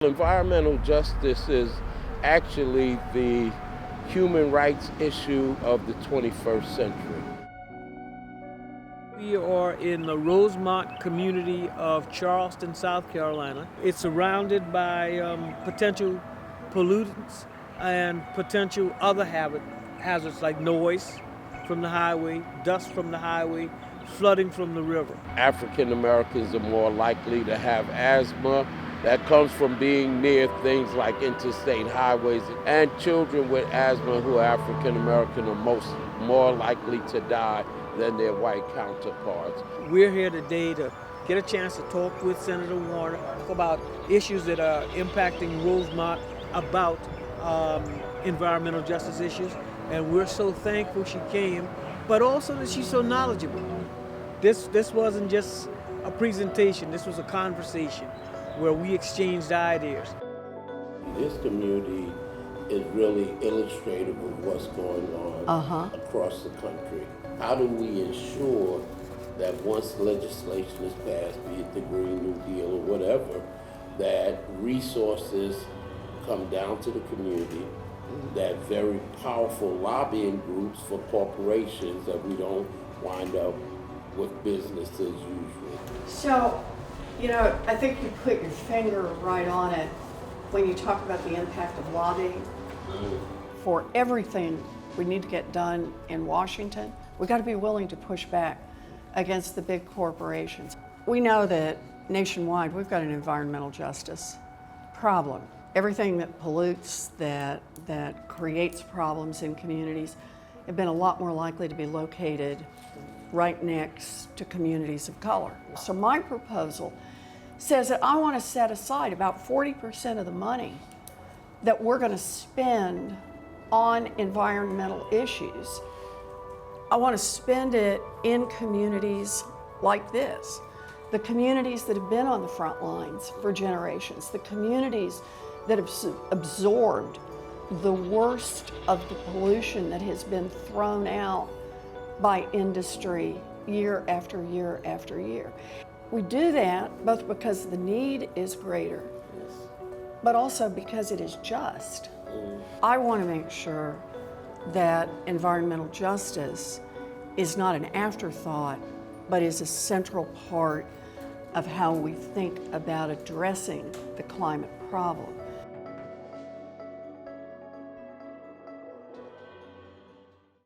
Environmental justice is actually the human rights issue of the 21st century. We are in the Rosemont community of Charleston, South Carolina. It's surrounded by potential pollutants and potential other hazards like noise from the highway, dust from the highway, flooding from the river. African Americans are more likely to have asthma. That comes from being near things like interstate highways, and children with asthma who are African American are more likely to die than their white counterparts. We're here today to get a chance to talk with Senator Warner about issues that are impacting Rosemont, about environmental justice issues, and we're so thankful she came, but also that she's so knowledgeable. This wasn't just a presentation, this was a conversation where we exchanged ideas. This community is really illustrative of what's going on across the country. How do we ensure that once legislation is passed, be it the Green New Deal or whatever, that resources come down to the community, that very powerful lobbying groups for corporations, that we don't wind up with business as usual. So, I think you put your finger right on it when you talk about the impact of lobbying. For everything we need to get done in Washington, we got to be willing to push back against the big corporations. We know that nationwide we've got an environmental justice problem. Everything that pollutes, that creates problems in communities, have been a lot more likely to be located right next to communities of color. So my proposal says that I want to set aside about 40% of the money that we're going to spend on environmental issues. I want to spend it in communities like this, the communities that have been on the front lines for generations, the communities that have absorbed the worst of the pollution that has been thrown out by industry year after year after year. We do that both because the need is greater, but also because it is just. I want to make sure that environmental justice is not an afterthought, but is a central part of how we think about addressing the climate problem.